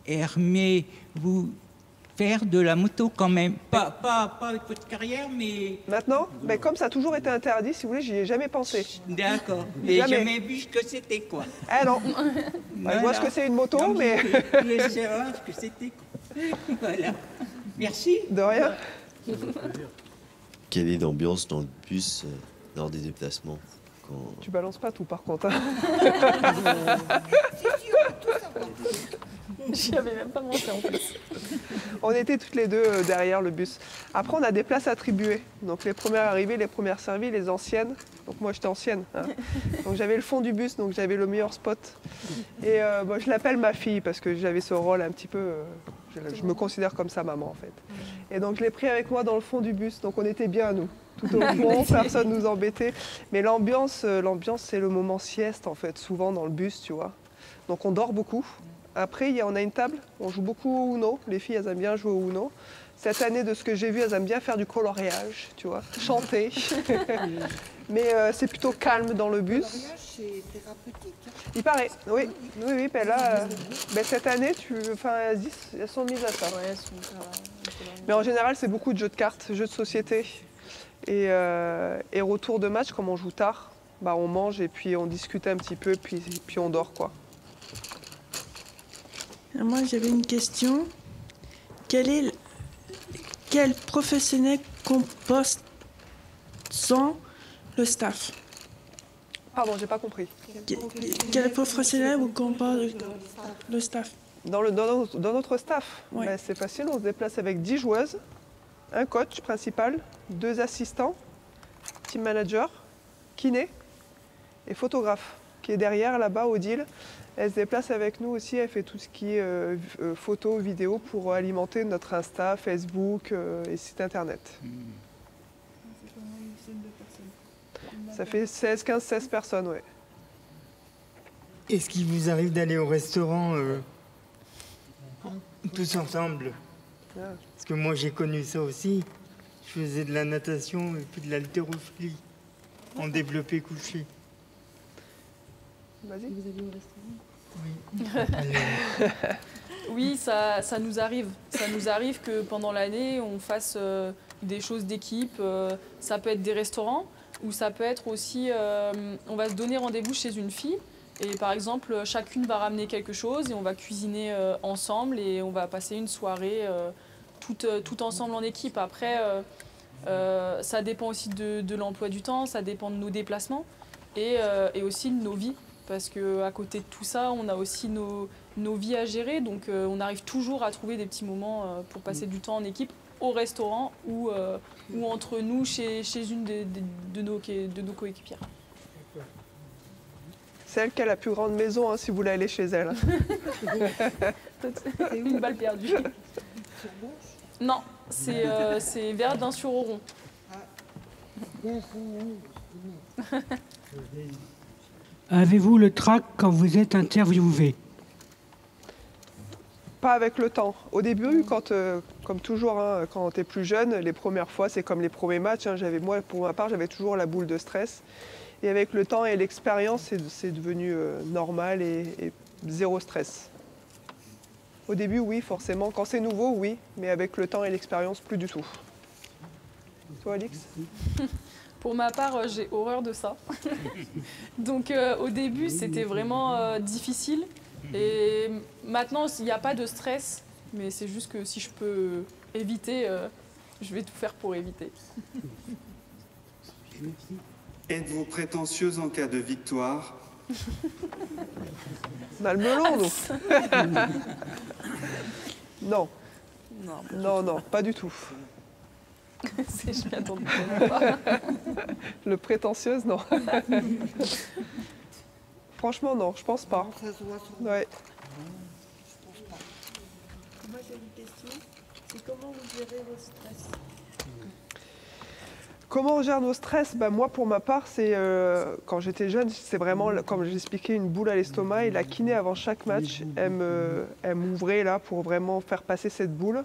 aimez-vous faire de la moto quand même? Pas avec votre carrière, mais... Maintenant, mais comme ça a toujours été interdit, si vous voulez, j'y ai jamais pensé. D'accord. Mais jamais vu ce que c'était, quoi. Ah non. Voilà. Je vois ce que c'est une moto, donc, mais... Je voulais savoir ce que c'était, quoi. Voilà. Merci. De rien. Quelle est l'ambiance dans le bus lors des déplacements quand... Tu balances pas tout par contre. J'y avais même pas pensé en plus. On était toutes les deux derrière le bus. Après, on a des places attribuées. Donc les premières arrivées, les premières servies, les anciennes. Donc moi, j'étais ancienne. Donc j'avais le fond du bus, donc j'avais le meilleur spot. Et je l'appelle ma fille parce que j'avais ce rôle un petit peu... je me considère comme sa maman en fait. Et donc je l'ai pris avec moi dans le fond du bus. Donc on était bien nous. Tout au fond, personne nous embêtait. Mais l'ambiance, c'est le moment sieste en fait, souvent dans le bus, tu vois. Donc on dort beaucoup. Après, on a une table, on joue beaucoup au Uno. Les filles, elles aiment bien jouer au Uno. Cette année, de ce que j'ai vu, elles aiment bien faire du coloriage, tu vois, chanter. Mais c'est plutôt calme dans le bus. C'est thérapeutique. Il paraît, oui. Oui, ben là, cette année, elles sont mises à ça. Mais en général, c'est beaucoup de jeux de cartes, jeux de société. Et retour de match, comme on joue tard, on mange et puis on discute un petit peu, puis on dort, quoi. Moi, j'avais une question. Quel professionnel compose sans le staff? Pardon, j'ai pas compris. Quel professionnel vous compose le staff? Dans notre staff, Oui. C'est facile, on se déplace avec 10 joueuses, un coach principal, 2 assistants, team manager, kiné et photographe, qui est derrière là-bas, Odile. Elle se déplace avec nous aussi, elle fait tout ce qui est photo, vidéo pour alimenter notre Insta, Facebook et site internet. Ça fait 15-16 personnes, oui. Est-ce qu'il vous arrive d'aller au restaurant tous ensemble? Parce que moi j'ai connu ça aussi. Je faisais de la natation et puis de l'haltérophilie en développé couché. Vas-y. Vous allez au restaurant? Oui. Oui, ça nous arrive. Ça nous arrive que pendant l'année, on fasse des choses d'équipe. Ça peut être des restaurants ou ça peut être aussi, on va se donner rendez-vous chez une fille. Et par exemple, chacune va ramener quelque chose et on va cuisiner ensemble et on va passer une soirée tout ensemble en équipe. Après, ça dépend aussi de l'emploi du temps, ça dépend de nos déplacements et aussi de nos vies. Parce qu'à côté de tout ça, on a aussi nos vies à gérer. Donc on arrive toujours à trouver des petits moments pour passer du temps en équipe au restaurant ou entre nous chez une de nos coéquipières. C'est elle qui a la plus grande maison, hein, si vous voulez aller chez elle. C'est une balle perdue. Non, c'est Verdun-sur-Oron. Avez-vous le trac quand vous êtes interviewé? Pas avec le temps. Au début, comme toujours, hein, quand tu es plus jeune, les premières fois, c'est comme les premiers matchs. Hein, moi, pour ma part, j'avais toujours la boule de stress. Et avec le temps et l'expérience, c'est devenu normal et zéro stress. Au début, oui, forcément. Quand c'est nouveau, oui. Mais avec le temps et l'expérience, plus du tout. Toi, Alix? Pour ma part, j'ai horreur de ça. Donc au début, c'était vraiment difficile. Et maintenant, il n'y a pas de stress. Mais c'est juste que si je peux éviter, je vais tout faire pour éviter. Êtes-vous prétentieuse en cas de victoire? On a le melon, nous. Non. Non, pas du tout. Je m'y attendais pas. Le prétentieuse, non. Franchement, non, je pense pas. Ouais. Moi, j'ai une question. C'est comment vous gérez vos stress? Comment on gère nos stress? Moi, pour ma part, c'est quand j'étais jeune, c'est vraiment, comme j'expliquais, une boule à l'estomac. Et la kiné, avant chaque match, elle m'ouvrait là pour vraiment faire passer cette boule.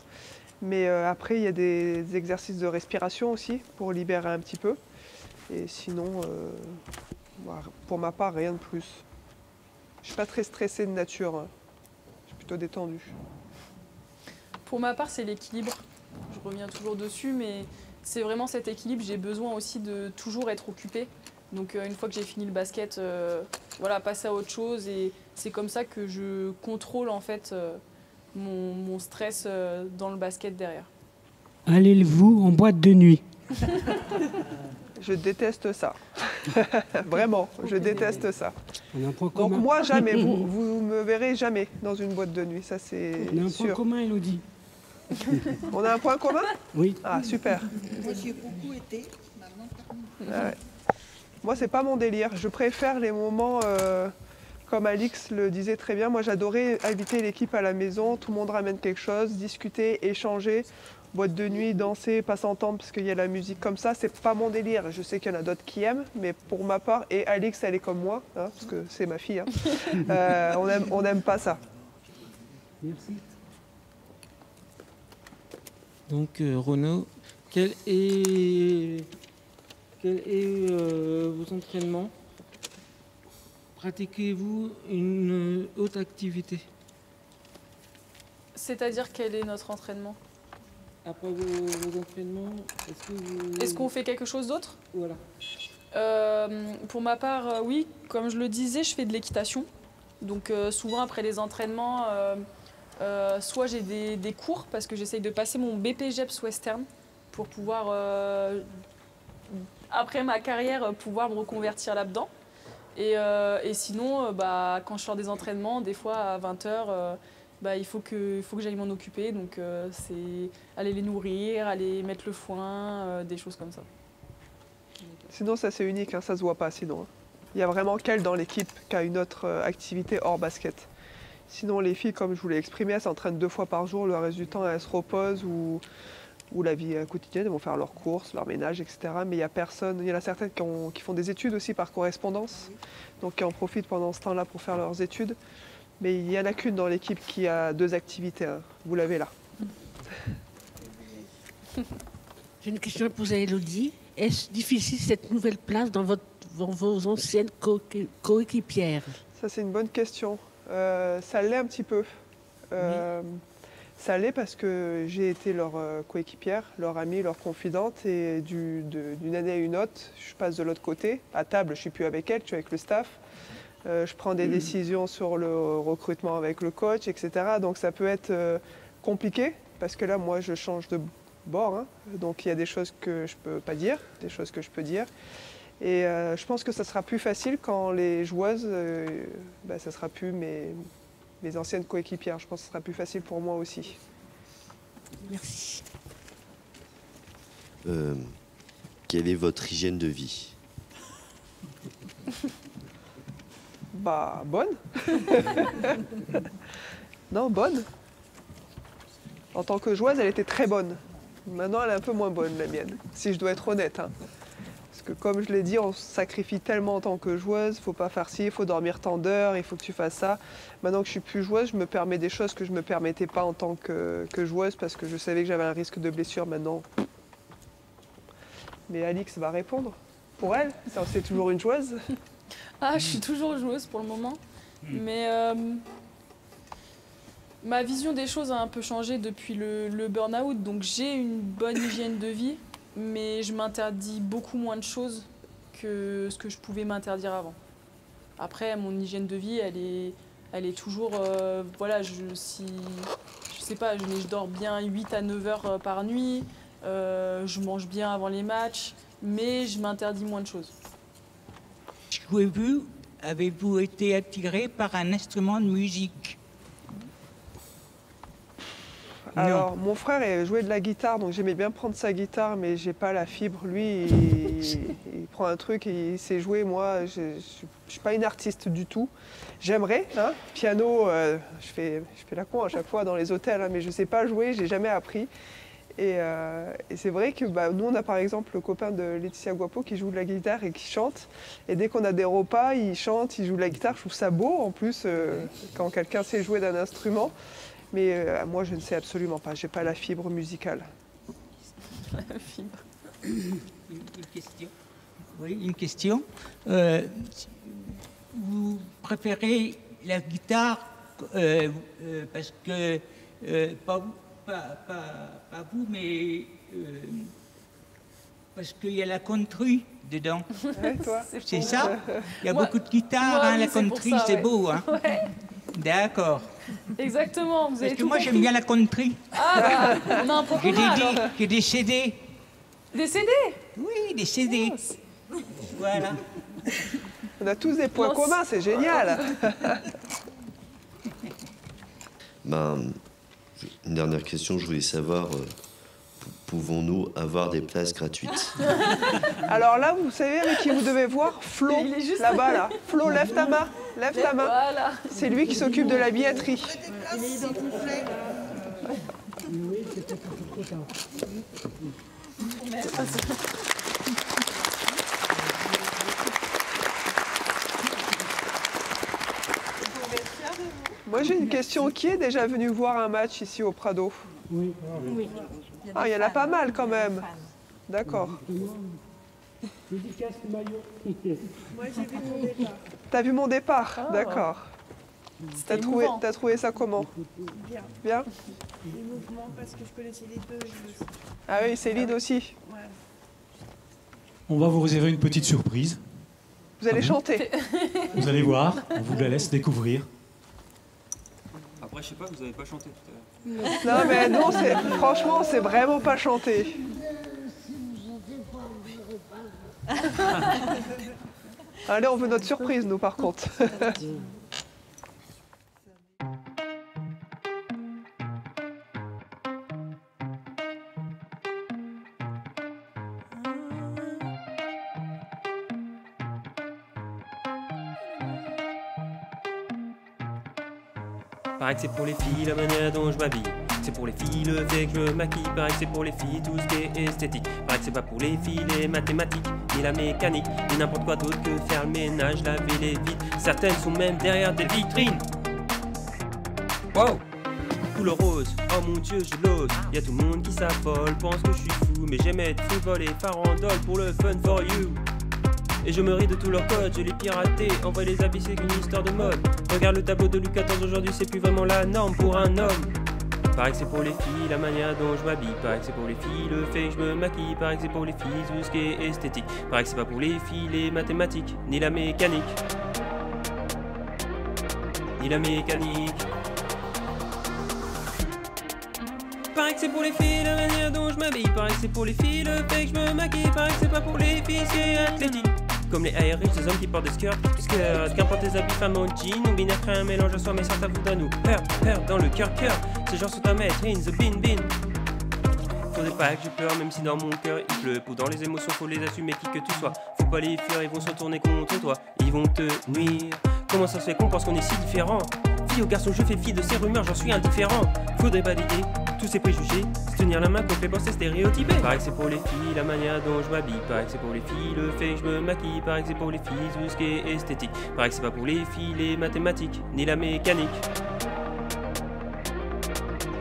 Mais après, il y a des exercices de respiration aussi pour libérer un petit peu. Et sinon, pour ma part, rien de plus. Je ne suis pas très stressée de nature. Hein. Je suis plutôt détendue. Pour ma part, c'est l'équilibre. Je reviens toujours dessus, mais c'est vraiment cet équilibre. J'ai besoin aussi de toujours être occupée. Donc une fois que j'ai fini le basket, passer à autre chose. Et c'est comme ça que je contrôle en fait mon stress dans le basket derrière. Allez-vous en boîte de nuit? Je déteste ça. Vraiment, je déteste ça. On a un point Donc commun. moi, jamais. Vous me verrez jamais dans une boîte de nuit, ça c'est On a un sûr. point commun, Elodie. On a un point commun? Oui. Ah, super. Moi, j'y ai beaucoup été. Maintenant, Ah ouais. Moi, c'est pas mon délire. Je préfère les moments, comme Alix le disait très bien, moi j'adorais inviter l'équipe à la maison, tout le monde ramène quelque chose, discuter, échanger, boîte de nuit, danser, pas s'entendre parce qu'il y a la musique comme ça, c'est pas mon délire. Je sais qu'il y en a d'autres qui aiment, mais pour ma part, et Alix elle est comme moi, hein, parce que c'est ma fille, hein, on aime pas ça. Merci. Donc, Renaud, quel est vos entraînements? Pratiquez-vous une haute activité? C'est-à-dire quel est notre entraînement? Après vos entraînements, est-ce qu'on fait quelque chose d'autre? Voilà. Pour ma part, oui, comme je le disais, je fais de l'équitation. Donc souvent après les entraînements, soit j'ai des cours parce que j'essaye de passer mon BPGEPS Western pour pouvoir, après ma carrière, pouvoir me reconvertir là-dedans. Et sinon, quand je sors des entraînements, des fois à 20h, il faut que j'aille m'en occuper. Donc c'est aller les nourrir, aller mettre le foin, des choses comme ça. Sinon, ça c'est unique, hein, ça se voit pas sinon. Il y a vraiment qu'elle dans l'équipe qui a une autre activité hors basket. Sinon, les filles, comme je vous l'ai exprimé, elles s'entraînent 2 fois par jour. Le reste du temps, elles se reposent ou la vie quotidienne, elles vont faire leurs courses, leur ménage, etc. Mais il y a personne. Il y en a certaines qui font des études aussi par correspondance, donc qui en profitent pendant ce temps-là pour faire leurs études. Mais il n'y en a qu'une dans l'équipe qui a 2 activités. Hein. Vous l'avez là. J'ai une question à poser à Élodie. Est-ce difficile cette nouvelle place dans vos anciennes coéquipières? Ça, c'est une bonne question. Ça l'est un petit peu. Ça l'est parce que j'ai été leur coéquipière, leur amie, leur confidente. Et d'une année à une autre, je passe de l'autre côté. À table, je ne suis plus avec elle, je suis avec le staff. Je prends des décisions sur le recrutement avec le coach, etc. Donc ça peut être compliqué parce que là, moi, je change de bord. Hein. Donc il y a des choses que je ne peux pas dire, des choses que je peux dire. Et je pense que ça sera plus facile quand les joueuses, ça sera plus mes anciennes coéquipières. Je pense que ce sera plus facile pour moi aussi. Merci. Quelle est votre hygiène de vie? Bonne. Non, bonne. En tant que joueuse, elle était très bonne. Maintenant, elle est un peu moins bonne, la mienne, si je dois être honnête. Hein. Parce que comme je l'ai dit, on se sacrifie tellement en tant que joueuse, il ne faut pas faire ci, il faut dormir tant d'heures, il faut que tu fasses ça. Maintenant que je suis plus joueuse, je me permets des choses que je ne me permettais pas en tant que joueuse parce que je savais que j'avais un risque de blessure maintenant. Mais Alix va répondre. Pour elle, c'est toujours une joueuse. Ah, je suis toujours joueuse pour le moment. Mais ma vision des choses a un peu changé depuis le burn-out. Donc j'ai une bonne hygiène de vie. Mais je m'interdis beaucoup moins de choses que ce que je pouvais m'interdire avant. Après, mon hygiène de vie, elle est toujours... voilà, je sais pas, je dors bien 8 à 9 heures par nuit, je mange bien avant les matchs, mais je m'interdis moins de choses. Avez-vous été attiré par un instrument de musique? Alors, mon frère jouait de la guitare, donc j'aimais bien prendre sa guitare, mais j'ai pas la fibre. Lui, il prend un truc et il sait jouer. Moi, je suis pas une artiste du tout. J'aimerais, hein, piano, je fais la con à chaque fois dans les hôtels, hein, mais je sais pas jouer, j'ai jamais appris. Et c'est vrai que nous, on a par exemple le copain de Laetitia Guapo qui joue de la guitare et qui chante. Et dès qu'on a des repas, il chante, il joue de la guitare. Je trouve ça beau en plus quand quelqu'un sait jouer d'un instrument. Mais moi, je ne sais absolument pas. J'ai pas la fibre musicale. La fibre. Une question. Oui, une question. Vous préférez la guitare parce que pas vous, mais parce qu'il y a la country dedans. Ouais, toi. C'est ça? Il y a beaucoup de guitares, hein, la country, c'est beau. Hein. Ouais. D'accord. Exactement. Vous avez parce que moi, j'aime bien la country. Ah, on a un point commun, alors. J'ai des CD. Des CD? Oui, des CD. Voilà. On a tous des points communs, c'est génial. Une dernière question, je voulais savoir, pouvons-nous avoir des places gratuites? Alors là, vous savez avec qui vous devez voir? Flo, là-bas, là. Flo, lève ta main. Lève ta main. Voilà. C'est lui qui s'occupe de la billetterie. Il est identifié. Moi, j'ai une question. Qui est déjà venu voir un match ici au Prado? Oui. Ah, il y en a pas mal quand même. D'accord. Dédicace maillot. Moi, j'ai vu mon départ. T'as vu mon départ? D'accord. T'as trouvé ça comment? Bien. Bien? Les mouvements, parce que je connaissais les deux. Ah oui, Céline aussi. Ouais. On va vous réserver une petite surprise. Vous allez chanter. Vous allez voir, on vous la laisse découvrir. Après, je sais pas, vous avez pas chanté tout à l'heure. Non, mais non, franchement, c'est vraiment pas chanté. Allez, on veut notre surprise, nous, par contre. Paraît que c'est pour les filles la manière dont je m'habille. C'est pour les filles le fait que je me maquille. Paraît que c'est pour les filles tout ce qui est esthétique. Paraît que c'est pas pour les filles les mathématiques, ni la mécanique, ni n'importe quoi d'autre que faire le ménage, laver les vitres. Certaines sont même derrière des vitrines. Wow! Couleur rose, oh mon dieu je l'ose. Y'a tout le monde qui s'affole, pense que je suis fou. Mais j'aime être frivole et farandole pour le fun for you. Et je me ris de tous leurs codes, je les piraté, envoie les habits, c'est qu'une histoire de mode. Regarde le tableau de Louis XIV, aujourd'hui c'est plus vraiment la norme pour un homme. Paraît que c'est pour les filles la manière dont je m'habille. Paraît que c'est pour les filles le fait que je me maquille. Paraît que c'est pour les filles tout ce qui est esthétique. Paraît que c'est pas pour les filles les mathématiques, ni la mécanique. Ni la mécanique. Paraît que c'est pour les filles la manière dont je m'habille. Paraît que c'est pour les filles le fait que je me maquille. Paraît que c'est pas pour les filles c'est athlétique. Comme les Irish, des hommes qui portent des skirts, qu'importe tes habits, femmes en jean ou binaire, un mélange à soi, mais certains voudraient nous perdre dans le cœur. Ces gens sont à mettre in the bin. Faudrait pas que je pleure, même si dans mon cœur il pleut. Pour dans les émotions, faut les assumer qui que tu sois. Faut pas les fuir, ils vont se retourner contre toi. Ils vont te nuire. Comment ça se fait qu'on pense qu'on est si différents? Fille ou garçon, je fais fi de ces rumeurs, j'en suis indifférent. Faudrait valider tous ces préjugés, se tenir la main contre les pensées stéréotypées. Paraît que c'est pour les filles la manière dont je m'habille. Paraît que c'est pour les filles le fait que je me maquille. Paraît que c'est pour les filles tout ce qui est esthétique. Paraît que c'est pas pour les filles les mathématiques, ni la mécanique.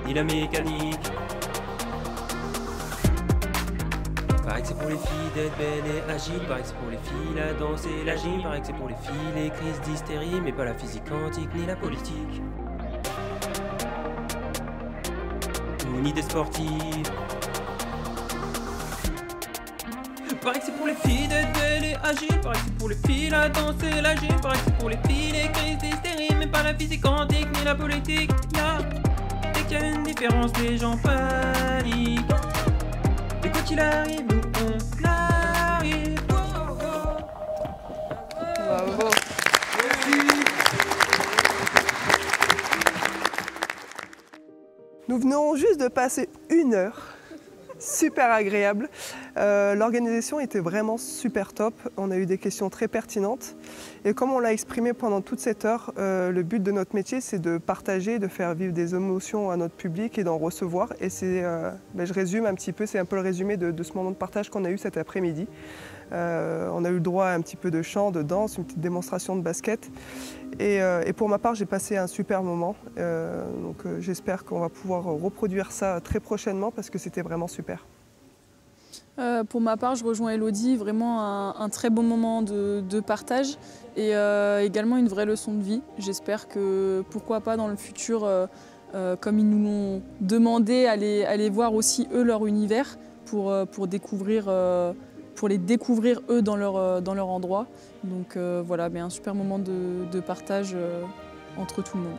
Ni la mécanique. Paraît que c'est pour les filles d'être belles et agiles. Paraît que c'est pour les filles la danse et la gym. Paraît que c'est pour les filles les crises d'hystérie, mais pas la physique quantique ni la politique. Ni des sportifs. Paraît que c'est pour les filles d'être belles et agiles. Paraît que c'est pour les filles la danse et la gym. Paraît que c'est pour les filles les crises d'hystérie, mais pas la physique quantique ni la politique. Dès qu'il y a une différence, les gens paniquent. Et quoi qu'il arrive, nous on arrive. Bravo. Nous venons juste de passer 1 heure, super agréable. L'organisation était vraiment super top, on a eu des questions très pertinentes. Et comme on l'a exprimé pendant toute cette heure, le but de notre métier c'est de partager, de faire vivre des émotions à notre public et d'en recevoir. Et c'est, je résume un petit peu, c'est un peu le résumé de ce moment de partage qu'on a eu cet après-midi. On a eu le droit à un petit peu de chant, de danse, une petite démonstration de basket. Et pour ma part, j'ai passé un super moment. Donc j'espère qu'on va pouvoir reproduire ça très prochainement parce que c'était vraiment super. Pour ma part, je rejoins Elodie, vraiment un très bon moment de partage et également une vraie leçon de vie. J'espère que, pourquoi pas dans le futur, comme ils nous l'ont demandé, aller voir aussi eux leur univers pour les découvrir eux dans leur endroit. Donc voilà, un super moment de partage entre tout le monde.